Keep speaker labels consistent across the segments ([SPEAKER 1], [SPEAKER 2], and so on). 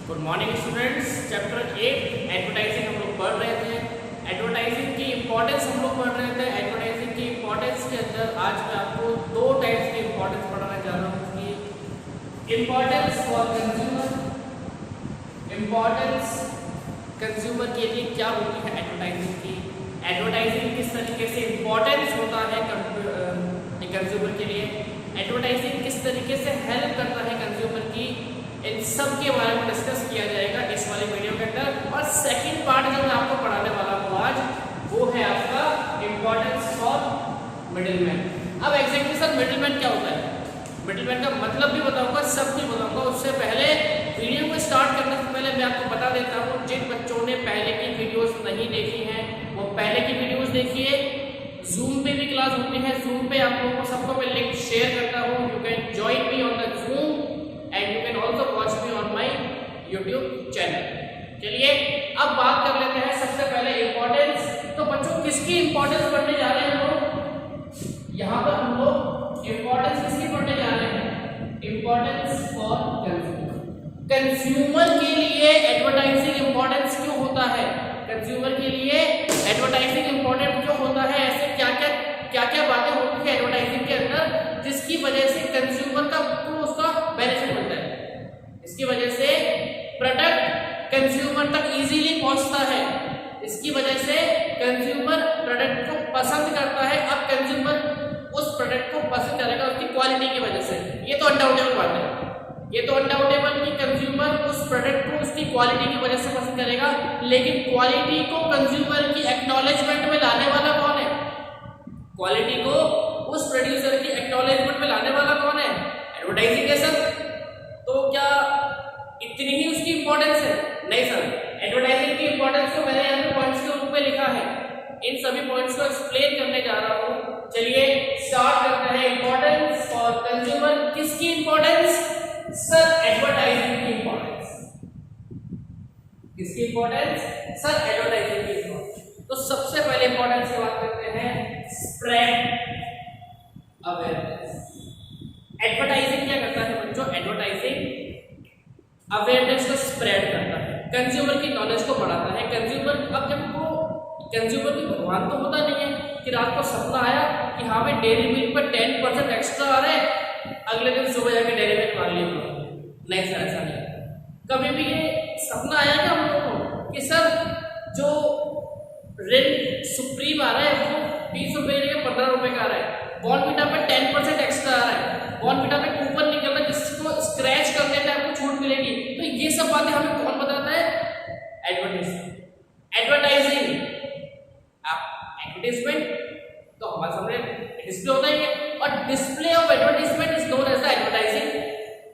[SPEAKER 1] Good morning students. Chapter 8 advertising हम लोग पढ़ रहे थे। एडवर्टाइजिंग की इंपॉर्टेंस हम लोग पढ़ रहे थे। एडवर्टाइजिंग की इंपॉर्टेंस के अंदर आज मैं आपको दो टाइप्स की इंपॉर्टेंस पढ़ाना चाह रहा हूँ कि importance for consumer, importance consumer के लिए क्या होती है एडवर्टाइजिंग की, एडवर्टाइजिंग किस तरीके से इंपॉर्टेंस होता है कंज्यूमर के लिए, एडवर्टाइजिंग किस तरीके से हेल्प करता है कंज्यूमर की, इन सब के बारे में डिस्कस किया जाएगा इस वाले वीडियो के अंदर। और सेकंड पार्ट जो मैं आपको पढ़ाने वाला हूँ आज वो है आपका इंपॉर्टेंस ऑफ मिडिलमैन। अब एग्जैक्टली सर मिडिलमैन क्या होता है, मिडिलमैन का मतलब भी बताऊंगा, सब कुछ बताऊंगा। उससे पहले वीडियो को स्टार्ट करने से पहले मैं आपको बता देता हूँ, जिन बच्चों ने पहले की वीडियोस नहीं देखी हैं वो पहले की वीडियोस देखिए। जूम पे भी क्लास होती है, जूम पे आप लोगों को सबको मैं लिंक शेयर करता हूँ। You can join me on the zoom and you can also watch me on my YouTube channel. चलिए अब बात कर लेते हैं सबसे पहले इंपॉर्टेंस। तो बच्चों किसकी इंपॉर्टेंस पढ़ने जा रहे हैं हम लोग, यहाँ पर हम लोग इंपॉर्टेंस किसकी पढ़ने जा रहे हैं, इंपॉर्टेंस फॉर कंज्यूमर। कंज्यूमर के लिए एडवर्टाइजिंग इंपॉर्टेंस क्यों होता है, कंज्यूमर के लिए एडवर्टाइजिंग इंपॉर्टेंट क्यों होता है, ऐसे क्या क्या बातें होती है एडवर्टाइजिंग के अंदर जिसकी वजह से कंज्यूमर का को उसका बेनिफिट मिलता है, इसकी वजह से प्रोडक्ट कंज्यूमर तक इजीली पहुंचता है, इसकी वजह से कंज्यूमर प्रोडक्ट को पसंद करता है। अब कंज्यूमर उस प्रोडक्ट को पसंद करेगा उसकी क्वालिटी की वजह से, ये तो अनडाउटेबल बात है, ये तो अनडाउटेबल कि कंज्यूमर उस प्रोडक्ट को उसकी क्वालिटी की वजह से पसंद करेगा। लेकिन क्वालिटी को कंज्यूमर की एक्नॉलेजमेंट में लाने वाला कौन है, क्वालिटी को उस प्रोड्यूसर की एक्नॉलेजमेंट में लाने वाला कौन है, एडवर्टाइजिंग है सर। तो क्या इतनी ही उसकी इंपॉर्टेंस है, नहीं सर। एडवर्टाइजिंग की इंपॉर्टेंस को मैंने यहाँ पे पॉइंट्स के रूप में लिखा है, इन सभी पॉइंट्स को एक्सप्लेन करने जा रहा हूँ। चलिए स्टार्ट करते हैं। इंपॉर्टेंस फॉर कंज्यूमर, किसकी इंपॉर्टेंस सर, एडवर्टाइजिंग की इंपॉर्टेंस, किसकी इंपॉर्टेंस सर, एडवर्टाइजिंग की इंपॉर्टेंस। तो सबसे पहले इंपॉर्टेंस की बात करते हैं, स्प्रेड अवेयरनेस। एडवर्टाइजिंग क्या करता है बच्चों, एडवर्टाइजिंग अवेयरनेस को स्प्रेड करता है, कंज्यूमर की नॉलेज को बढ़ाता है। कंज्यूमर, अब जब वो कंज्यूमर की भगवान तो होता नहीं है कि रात को सपना आया कि हाँ भाई डेयरी मिल्क पर 10% एक्स्ट्रा आ रहा है, अगले दिन सुबह जाके डेयरी मिल्क मांग लिया, नहीं सर ऐसा नहीं। कभी भी ये सपना आया क्या हम लोगों को कि सर जो रेड सुप्रीम आ रहा है वो 20 रुपये के 15 रुपये का आ रहा है, बॉर्नविटा पे 10% एक्स्ट्रा आ रहा है, बॉर्नविटा पे कूपन निकल रहा है जिसको स्क्रैच करने पे आपको छूट मिलेगी। तो ये सब बातें हमें कौन बताता है, एडवर्टाइजिंग। एडवर्टाइजमेंट तो हमारे सामने डिस्प्ले होता ही है, और display of advertisement is known as the advertising.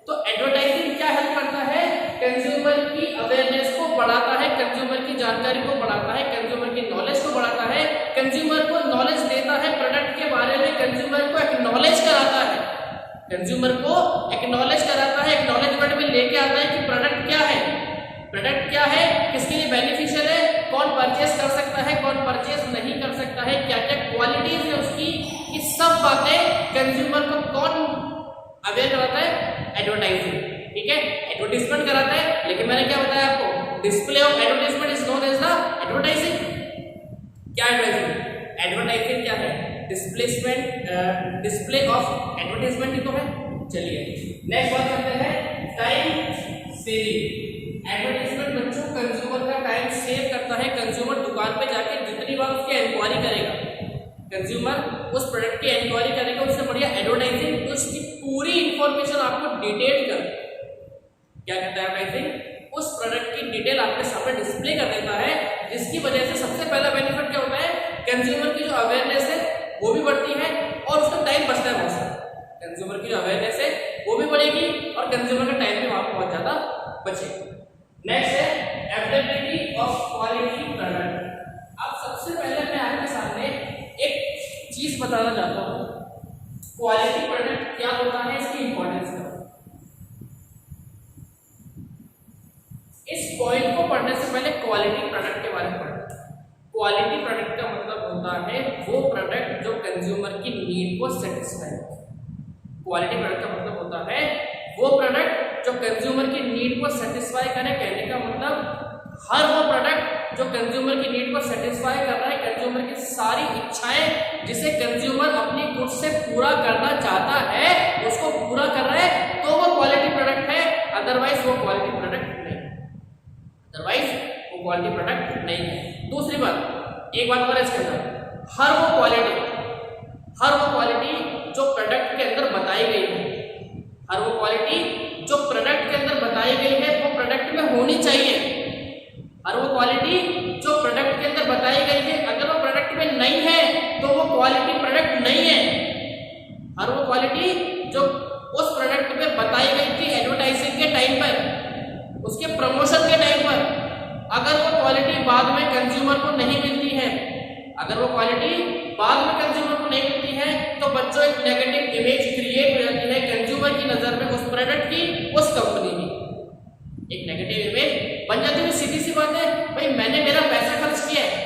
[SPEAKER 1] तो एडवर्टाइजिंग क्या हेल्प करता है, कंज्यूमर की अवेयरनेस को बढ़ाता है, कंज्यूमर की जानकारी को बढ़ाता है, कंज्यूमर की नॉलेज को बढ़ाता है, कंज्यूमर को नॉलेज देता है प्रोडक्ट के बारे में, कंज्यूमर को एक्नॉलेज कराता है, कंज्यूमर को एक्नॉलेज कराता है, एक्नॉलेजमेंट में लेके आता है कि प्रोडक्ट क्या है, प्रोडक्ट क्या है, किसके लिए बेनिफिशियल है, कौन परचेस कर सकता है, कौन परचेस नहीं कर सकता है, क्या क्या क्वालिटीज है उसकी, ये सब बातें कंज्यूमर को कौन अवेयर कराता है, एडवर्टाइजिंग। ठीक है, एडवर्टाइजमेंट कराता है, लेकिन मैंने क्या बताया आपको, display of advertisement is known as the advertising. क्या एडवर्टाइजिंग, एडवर्टाइजिंग क्या है, डिस्प्लेसमेंट, डिस्प्ले ऑफ एडवर्टाइजमेंट ही तो है। चलिए नेक्स्ट बात करते हैं, टाइम सेविंग। एडवर्टाइजमेंट बच्चों कंज्यूमर का टाइम सेव करता है। कंज्यूमर दुकान पे जाके जितनी बार उसकी इंक्वायरी करेगा, कंज्यूमर उस प्रोडक्ट की इंक्वायरी करेगा, उससे बढ़िया एडवर्टाइजिंग उसकी पूरी इंफॉर्मेशन आपको डिटेल कर, क्या करता है एडवर्टाइजिंग, उस प्रोडक्ट की डिटेल आपके सामने डिस्प्ले कर देता है, जिसकी वजह से सबसे पहला बेनिफिट क्या होता है, कंज्यूमर की जो अवेयरनेस है वो भी बढ़ती है और उसका टाइम बचता है बहुत सारा। कंज्यूमर की जो अवेयरनेस है वो भी बढ़ेगी और कंज्यूमर का टाइम भी वहां पर बहुत ज्यादा बचेगा। नेक्स्ट है अवेलेबिलिटी ऑफ क्वालिटी प्रोडक्ट। अब सबसे पहले मैं आपके सामने एक चीज बताना चाहता हूँ, क्वालिटी प्रोडक्ट क्या होता है, इसकी इंपॉर्टेंस का। इस पॉइंट को पढ़ने से पहले क्वालिटी प्रोडक्ट के बारे में पढ़ें। क्वालिटी प्रोडक्ट का मतलब होता है वो प्रोडक्ट जो कंज्यूमर की नीड को सेटिस्फाई करे। क्वालिटी प्रोडक्ट का मतलब होता है वो प्रोडक्ट जो कंज्यूमर की नीड को सेटिस्फाई करे, कहने का मतलब हर वो प्रोडक्ट जो कंज्यूमर की नीड को सेटिस्फाई कर रहा है, कंज्यूमर की सारी इच्छाएं जिसे कंज्यूमर अपनी गुड्स से पूरा करना चाहता है उसको पूरा कर रहा है, तो वो क्वालिटी प्रोडक्ट है, अदरवाइज वो क्वालिटी प्रोडक्ट नहीं, अदरवाइज वो क्वालिटी प्रोडक्ट नहीं है। दूसरी बात, एक बात और इसके अंदर, हर वो क्वालिटी जो प्रोडक्ट के अंदर बताई गई है, हर वो क्वालिटी जो प्रोडक्ट के अंदर बताई गई है वो प्रोडक्ट में होनी चाहिए। हर वो क्वालिटी जो प्रोडक्ट के अंदर बताई गई है अगर वो प्रोडक्ट में नहीं है तो वो क्वालिटी प्रोडक्ट नहीं है। हर वो क्वालिटी जो उस प्रोडक्ट में बताई गई थी एडवर्टाइजिंग के टाइम पर, उसके प्रमोशन के टाइम पर, अगर वो क्वालिटी बाद में कंज्यूमर को नहीं मिलती है, अगर वो क्वालिटी बाद में कंज्यूमर को नहीं मिलती है तो बच्चों एक नेगेटिव इमेज क्रिएट हो जाती है कंज्यूमर की नजर में उस प्रोडक्ट की, उस कंपनी की एक नेगेटिव इमेज बन जाती है। सीधी सी बात है भाई, मैंने मेरा पैसा खर्च किया है,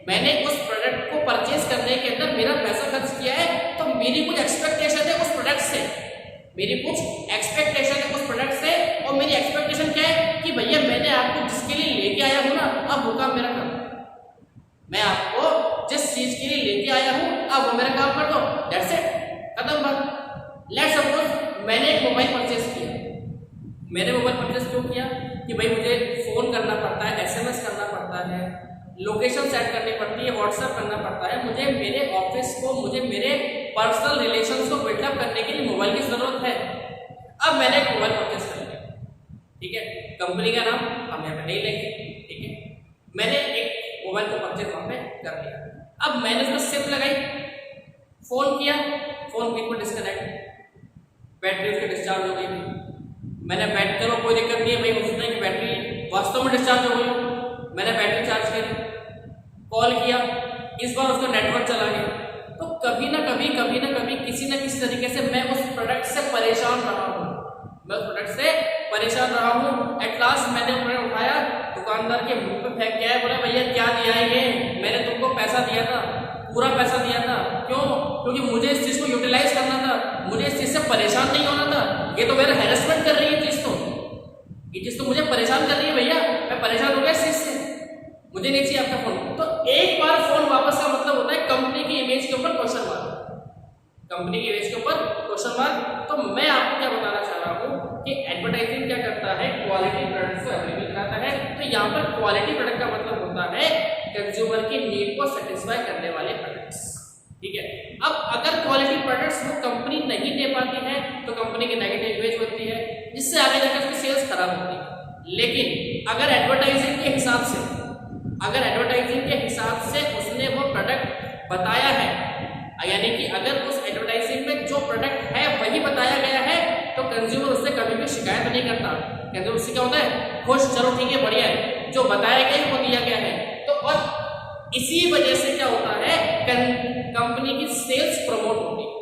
[SPEAKER 1] मैंने उस प्रोडक्ट को परचेज करने के अंदर मेरा पैसा खर्च किया है, तो मेरी कुछ एक्सपेक्टेशन है उस प्रोडक्ट से, मेरी कुछ एक्सपेक्टेशन है उस प्रोडक्ट से, और मेरी एक्सपेक्टेशन क्या है कि भैया मैंने आपको जिसके लिए लेके आया हूं ना, अब वो काम मेरा कर, मैं आपको जिस चीज के लिए लेके आया हूं अब वो मेरा काम कर दो, दैट्स इट, खत्म बात। लेट्स सपोज मैंने एक मोबाइल परचेज किया, मैंने मोबाइल परचेज क्यों किया कि भाई मुझे फोन करना पड़ता है, एसएमएस करना पड़ता है, लोकेशन सेट करनी पड़ती है, व्हाट्सएप करना पड़ता है, मुझे मेरे ऑफिस को, मुझे मेरे पर्सनल रिलेशंस को बिल्डअप करने के लिए मोबाइल की जरूरत है। अब मैंने एक मोबाइल परचेज कर लिया, ठीक है, कंपनी का नाम हम यहाँ पे नहीं लेंगे, ठीक है, मैंने एक मोबाइल को परचेज वहां पे कर लिया। अब मैंने उसमें सिम लगाई, फोन किया, फोन बिल्कुल डिस्कनेक्ट, बैटरी उसकी डिस्चार्ज हो गई, मैंने बैठ करो कोई दिक्कत नहीं है भाई, उसने की बैटरी वास्तव में डिस्चार्ज हो गई, मैंने बैटरी चार्ज करी, कॉल किया, इस बार उसका नेटवर्क चला गया, तो कभी ना कभी किसी न किसी तरीके से मैं उस प्रोडक्ट से परेशान रहा हूँ, मैं उस प्रोडक्ट से परेशान रहा हूँ। एट लास्ट मैंने प्रोडक्ट उठाया, दुकानदार के मुंह पे फेंक के आया, बोला भैया क्या दिया है ये, मैंने तुमको पैसा दिया था, पूरा पैसा दिया था, क्यों? क्योंकि मुझे इस चीज को यूटिलाइज करना था, मुझे इस चीज से परेशान नहीं होना था, ये तो मेरा हैरेसमेंट कर रही है चीज, तो ये चीज तो मुझे परेशान कर रही है भैया, मैं परेशान हो गया इस चीज से, मुझे नहीं चाहिए आपका फोन। तो एक बार फोन वापस का मतलब होता है कंपनी की इमेज के ऊपर क्वेश्चन मार्क, कंपनी की इमेज के ऊपर क्वेश्चन मार्क। तो मैं आपको क्या बताना चाह रहा हूँ कि एडवर्टाइजिंग क्या करता है, क्वालिटी प्रोडक्ट्स को अवेलेबल कराता है। तो यहाँ पर क्वालिटी प्रोडक्ट का मतलब होता है कंज्यूमर की नीड को सेटिस्फाई करने वाले प्रोडक्ट्स, ठीक है। अब अगर क्वालिटी प्रोडक्ट्स वो कंपनी नहीं दे पाती है तो कंपनी की नेगेटिव इमेज बनती है, जिससे आगे जाकर उसकी सेल्स खराब होती है। लेकिन अगर एडवर्टाइजिंग के हिसाब से, अगर एडवर्टाइजिंग के हिसाब से उसने वो प्रोडक्ट बताया है, यानी कि अगर उस एडवर्टाइजिंग में जो प्रोडक्ट है वही बताया गया है, तो कंज्यूमर उससे कभी भी शिकायत नहीं करता, कंज्यूमर उससे क्या होता है, खुश, चलो ठीक है, बढ़िया है, जो बताया गया है वो दिया गया है। तो और इसी वजह से क्या होता है, कंपनी की सेल्स प्रमोट होती है,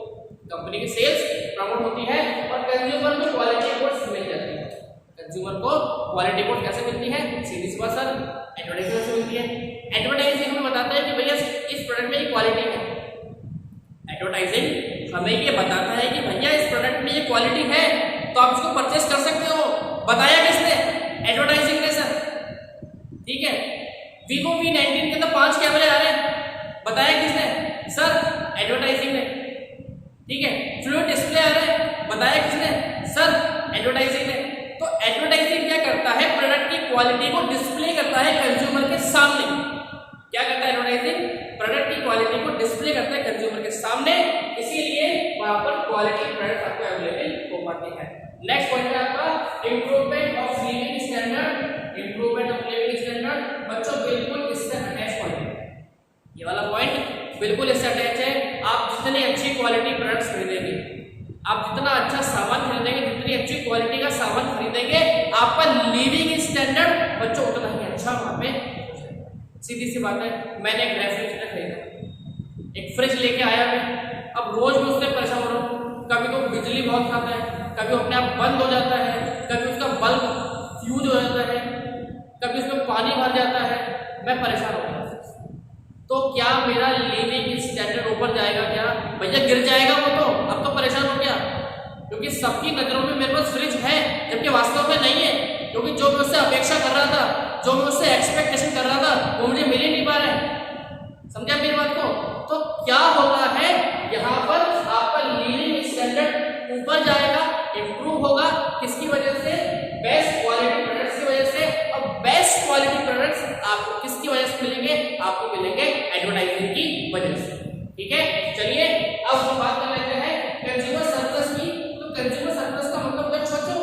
[SPEAKER 1] कंपनी की सेल्स प्रमोट होती है और कंज्यूमर को क्वालिटी गुड्स मिल जाती है। कंज्यूमर को क्वालिटी गुड्स कैसे मिलती है, सीधी सी बात सर, एडवर्टाइजिंग से मिलती है। एडवर्टाइजिंग हमें बताता है कि भैया इस प्रोडक्ट में ये क्वालिटी है, एडवर्टाइजिंग हमें ये बताता है कि भैया इस प्रोडक्ट में ये क्वालिटी है, तो आप इसको परचेस कर सकते हो। बताया किसने, एडवर्टाइजिंग ने सर, ठीक है। Vivo V19 के अंदर 5 कैमरे आ रहे हैं, बताया किसने, सर, एडवर्टाइजिंग ने, ठीक है। फ्लूइड डिस्प्ले आ रहा है, बताया किसने, सर, एडवर्टाइजिंग ने। तो एडवर्टाइजिंग क्या करता है, प्रोडक्ट की क्वालिटी को डिस्प्ले करता है कंज्यूमर के सामने। क्या करता है एडवर्टाइजिंग, प्रोडक्ट की क्वालिटी को डिस्प्ले करता है कंज्यूमर के सामने, इसीलिए वहां पर क्वालिटी प्रोडक्ट आपको अवेलेबल हो पाते हैं। नेक्स्ट पॉइंट है आपका improvement of living standard, improvement of living standard. बच्चों बिल्कुल इससे अटैच पॉइंट है, ये वाला पॉइंट बिल्कुल इससे अटैच है। आप जितनी अच्छी क्वालिटी प्रोडक्ट्स खरीदेंगे, आप जितना अच्छा सामान खरीदेंगे, जितनी अच्छी क्वालिटी का सामान खरीदेंगे, आपका लिविंग स्टैंडर्ड बच्चों उतना ही अच्छा वहां पे। सीधी सी बात है, मैंने एक रेफ्रिजरेटर खरीदा, एक फ्रिज लेके आया मैं, अब रोज मैं उससे परेशान हो रहा हूँ, कभी तो बिजली बहुत खाता है, कभी अपने आप बंद हो जाता है, कभी उसका बल्ब फ्यूज हो जाता है, कभी उसमें पानी भर जाता है, मैं परेशान हो गया। तो क्या मेरा लिविंग स्टैंडर्ड ऊपर जाएगा क्या, भैया गिर जाएगा वो तो, अब तो परेशान हो गया, क्योंकि सबकी नजरों में मेरे पास फ्रिज है, जबकि वास्तव में नहीं है, क्योंकि जो मैं उससे अपेक्षा कर रहा था, जो मैं उससे एक्सपेक्टेशन कर रहा था, वो मुझे मिल ही नहीं पा रहा है। समझा मेरी बात को? तो क्या होता है यहाँ पर आपका लिविंग स्टैंडर्ड ऊपर जाएगा, इंप्रूव होगा, किसकी वजह से? बेस्ट क्वालिटी प्रोडक्ट्स की वजह से। और बेस्ट क्वालिटी प्रोडक्ट्स आपको किसकी वजह से मिलेंगे? आपको मिलेंगे एडवर्टाइजिंग की वजह से। ठीक है, चलिए अब हम बात कर लेते हैं कंज्यूमर सरप्लस की। तो कंज्यूमर सरप्लस का मतलब क्या बच्चों?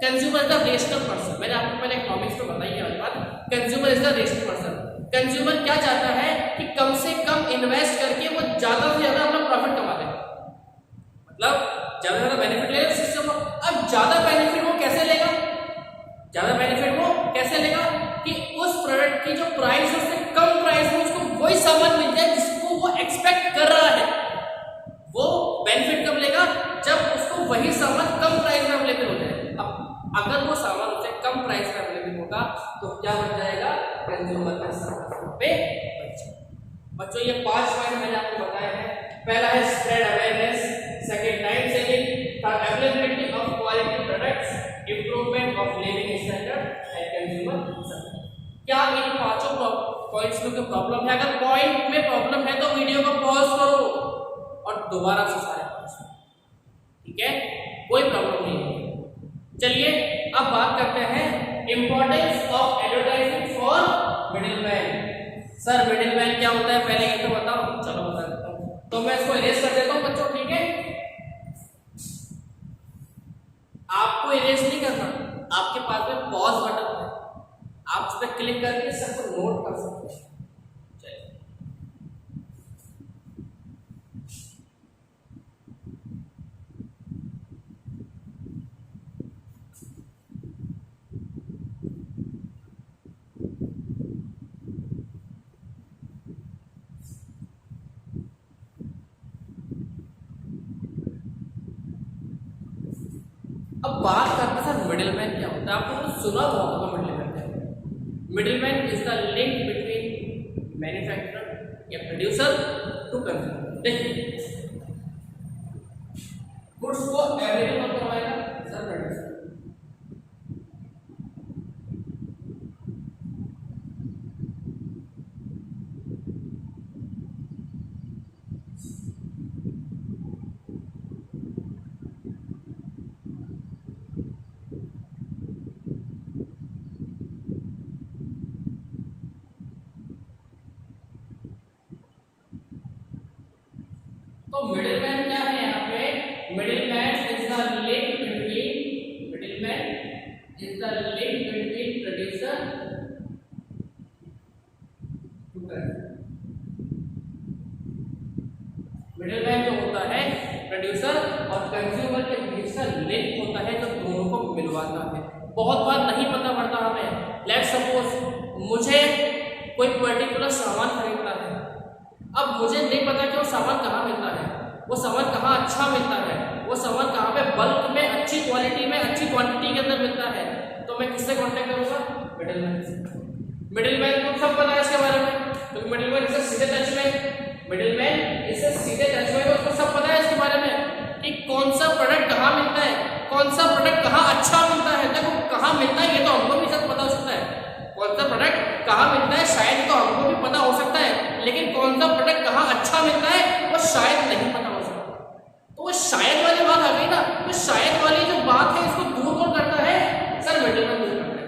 [SPEAKER 1] Consumer the rational person. मैंने आपको पहले इकोनॉमिक्स में बताई है बात। Consumer is the rational person. Consumer क्या चाहता है कि कम से कम इन्वेस्ट करके वो ज्यादा से ज्यादा अपना प्रॉफिट कमा ले, मतलब ज्यादा से ज्यादा बेनिफिट ले सिस्टम। अब ज्यादा बेनिफिट वो कैसे लेगा? ज्यादा बेनिफिट वो कैसे लेगा कि उस प्रोडक्ट की जो प्राइस है उससे कम प्राइस में उसको वही सामान मिल जाए जिसको वो एक्सपेक्ट कर रहा है। वो बेनिफिट कब लेगा? जब उसको वही सामान कम प्राइस में अवेलेबल हो जाए। अब अगर वो सामान उससे कम प्राइस में अवेलेबल होगा तो क्या बन जाएगा? कंज्यूमर का सरप्लस पे बच्चों ये 5 पॉइंट मैंने आपको बताया है। पहला है spread awareness, second time saving, third availability of quality products, improvement of living standard and consumer service. क्या इन पांचों पॉइंट्स में कोई प्रॉब्लम है? अगर पॉइंट में प्रॉब्लम है तो वीडियो को पॉज करो और दोबारा से सारे पॉइंट्स। ठीक है, कोई प्रॉब्लम नहीं है। चलिए अब बात करते हैं importance of advertising for middleman. Sir middleman क्या होता है पहले ये तो बताओ। चलो बता देता हूं, तो मैं इसको इरेज कर देता हूं बच्चों। ठीक है, आपको इरेज नहीं करना, आपके पास में पॉज बटन है, आप उस पर क्लिक करके सबको नोट कर सकते हैं। अब बात करते हैं सर मिडिलमैन क्या होता है। आपने तो सुना हुआ होगा मिडिलमैन क्या है। Middleman is the link between manufacturer या प्रोड्यूसर टू कंज्यूमर। देखिए गुड्स को अवेलेबल करवाएगा सर प्रोड्यूसर, तो मिडिलमैन क्या है यहाँ पे? Middleman is the link between producer to consumer. Middleman जो होता है प्रोड्यूसर और कंज्यूमर के बीच का लिंक होता है जो दोनों को मिलवाता है। बहुत बार नहीं पता पड़ता हमें। लेट्स सपोज मुझे कोई पर्टिकुलर सामान खरीदना है, अब मुझे नहीं पता कि वो सामान कहाँ मिलता है, वो सामान कहाँ अच्छा मिलता है, वो सामान कहाँ पे बल्क में अच्छी क्वालिटी में अच्छी क्वांटिटी के अंदर मिलता है, तो मैं किससे कांटेक्ट करूंगा? मिडिलमैन से। मिडिलमैन को सब पता है इसके बारे में, क्योंकि मिडिलमैन इससे सीधे टच में, मिडिलमैन इससे सीधे टच में, तो उसको सब पता है इसके बारे में कि कौन सा प्रोडक्ट कहाँ मिलता है, कौन सा प्रोडक्ट कहाँ अच्छा मिलता है। देखो कहाँ मिलता है ये तो हमको भी सब पता हो सकता है, कौन सा प्रोडक्ट कहाँ मिलता है शायद तो हमको भी पता हो सकता है, लेकिन कौन सा प्रोडक्ट कहाँ अच्छा मिलता है वो शायद नहीं पता हो सकता। तो वो शायद वाली बात आ गई ना, तो शायद वाली जो बात है इसको दूर कौन करता है? सर मिडिलमैन दूर करता है।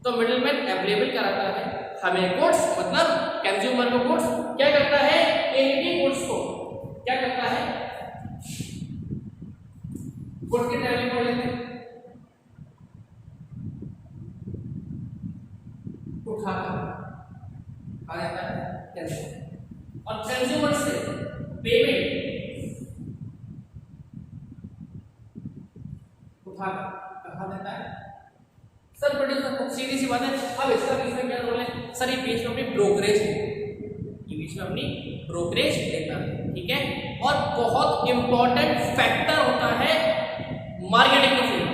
[SPEAKER 1] तो मिडिलमैन अवेलेबल कराता है हमें गुड्स, मतलब कंज्यूमर को गुड्स क्या करता है? इनकी गुड्स को क्या करता है? गुड्स की ट्रैवलिंग कर लेते हैं, उठा आ जाता है कंज्यूमर, और कंज्यूमर से पेमेंट उठा कहा देता है सर प्रोड्यूसर को। सीधी सी बात है। अब इसका बीच में क्या रोल है? सर ये बीच में अपनी ब्रोकरेज है, ये बीच में अपनी ब्रोकरेज लेता है। ठीक है, और बहुत इंपॉर्टेंट फैक्टर होता है मार्केटिंग की फील्ड,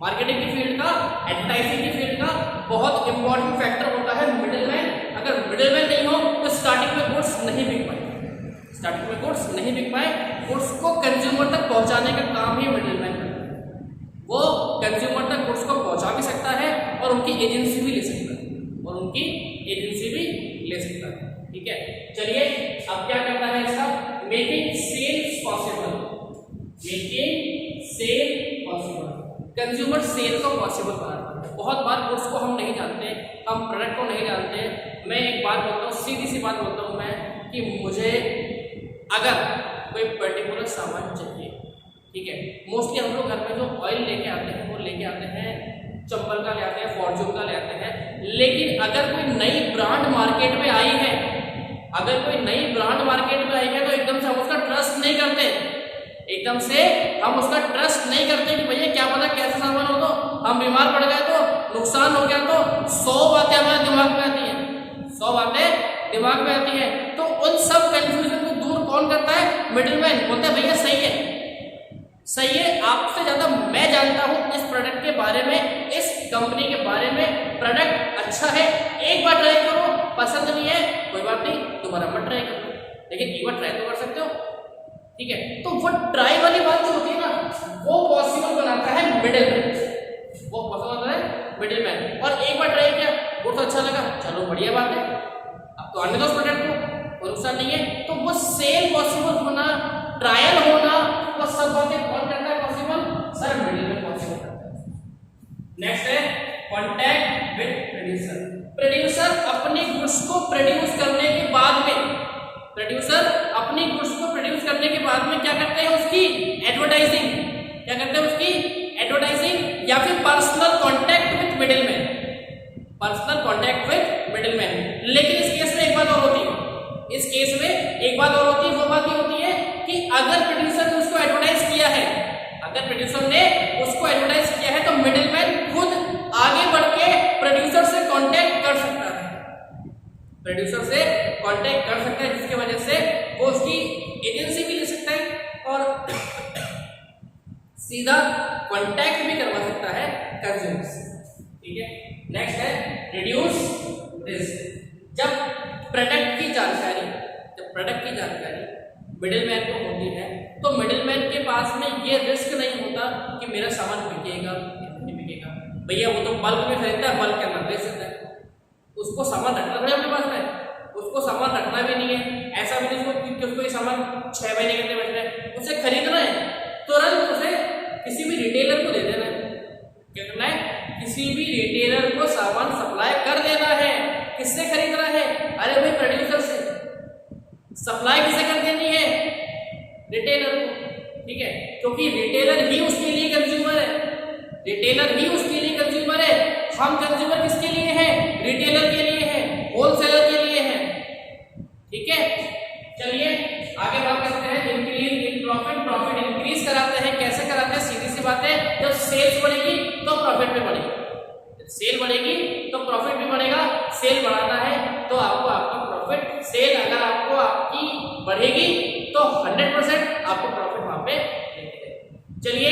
[SPEAKER 1] मार्केटिंग की फील्ड का, एडवर्टाइजिंग की फील्ड का बहुत इंपॉर्टेंट फैक्टर होता है मिडिलमैन। अगर मिडिलमैन नहीं हो तो स्टार्टिंग में गुड्स नहीं बिक पाएंगे, स्टार्टिंग में गुड्स नहीं बिक पाए, गुड्स को कंज्यूमर तक पहुंचाने का काम ही मिडिलमैन करता है। वो कंज्यूमर तक गुड्स को पहुंचा भी सकता है और उनकी एजेंसी भी ले सकता है, ठीक है। चलिए अब क्या करना है इसका, making sales possible, consumer sale को पॉसिबल बनाना। बहुत बार गुड्स को हम नहीं जानते, हम प्रोडक्ट को नहीं जानते। मैं एक बात बोलता हूँ, सीधी सी बात बोलता हूँ मैं, कि मुझे अगर कोई पर्टिकुलर सामान चाहिए, ठीक है, मोस्टली हम लोग घर में जो ऑयल लेके आते हैं वो लेके आते हैं चंपल का ले आते हैं, फॉर्च्यून का ले आते हैं। लेकिन अगर कोई नई ब्रांड मार्केट में आई है, तो एकदम से हम उसका ट्रस्ट नहीं करते, कि भैया क्या पता कैसा सामान हो, तो हम बीमार पड़ गए, तो नुकसान हो गया, तो 100 बातें हमारे दिमाग में आती हैं, तो उन सब कंफ्यूजन को दूर कौन करता है, मिडिलमैन। बोलता है भैया सही है, आपसे ज्यादा मैं जानता हूं इस प्रोडक्ट के बारे में, इस कंपनी के बारे में, प्रोडक्ट अच्छा है, एक बार ट्राई करो, पसंद नहीं है कोई बात नहीं, दोबारा मत ट्राई करो, लेकिन एक बार ट्राई तो कर सकते हो, ठीक है। तो वो ट्राई वाली बात जो होती है ना, वो पॉसिबल बनाता है मिडिलमैन, और एक बार ट्राई किया, वो तो अच्छा लगा, चलो बढ़िया बात है, अब तो आने दो उस प्रोडक्ट को, कोई नुकसान नहीं है। तो वो सेल पॉसिबल होना, ट्रायल होना, वो सब बातें कौन करता है पॉसिबल, सर मिडिलमैन पॉसिबल करता है। नेक्स्ट है कॉन्टैक्ट विद प्रोड्यूसर अपनी गुड्स को प्रोड्यूस करने के बाद में, क्या करते हैं, उसकी एडवर्टाइजिंग, या फिर पर्सनल कॉन्टैक्ट विद मिडिलमैन, लेकिन इस केस में एक बात और होती है, वो बात ये होती है कि अगर प्रोड्यूसर ने उसको एडवर्टाइज किया है, तो मिडिलमैन खुद आगे बढ़ के प्रोड्यूसर से कांटेक्ट कर सकता है, जिसकी वजह से वो उसकी एजेंसी भी ले सकता है और सीधा कांटेक्ट भी करवा सकता है कंज्यूमर से, ठीक है। नेक्स्ट है रिड्यूस रिस्क। जब प्रोडक्ट की जानकारी मिडिलमैन को होती है, तो मिडिलमैन के पास में ये रिस्क नहीं होता कि मेरा सामान बिकेगा या नहीं बिकेगा। भैया वो तो बल्क में खरीदता है, बल्क के अंदर बेच सकता है, उसको सामान रखना पड़ेगा अपने पास में, उसको सामान रखना भी नहीं है, ऐसा भी नहीं कि उसको ये सामान 6 महीने के अंदर बेचना है, उसे खरीदना है, तुरंत उसे किसी भी रिटेलर को दे देना है। क्या करना है, किसी भी रिटेलर को सामान सप्लाई कर देना है। किससे खरीदना है, अरे भाई प्रोड्यूसर से। सप्लाई किसे कर देनी है, रिटेलर को, ठीक है, क्योंकि रिटेलर ही उसके लिए कंज्यूमर है, हम कंज्यूमर किसके लिए हैं, रिटेलर के लिए हैं, होलसेलर के लिए हैं, ठीक है। चलिए आगे बात करते हैं इंक्रीज इन प्रॉफिट इंक्रीज कराते हैं, कैसे कराते हैं, सीधी सी बात है, जब सेल्स बढ़ेगी तो प्रॉफिट भी बढ़ेगा, सेल बढ़ेगी तो प्रॉफिट भी बढ़ेगा। सेल बढ़ाना है तो आपको आपका प्रॉफिट, सेल अगर आपको आपकी बढ़ेगी तो 100% आपको प्रॉफिट वहां पे मिलेगा। चलिए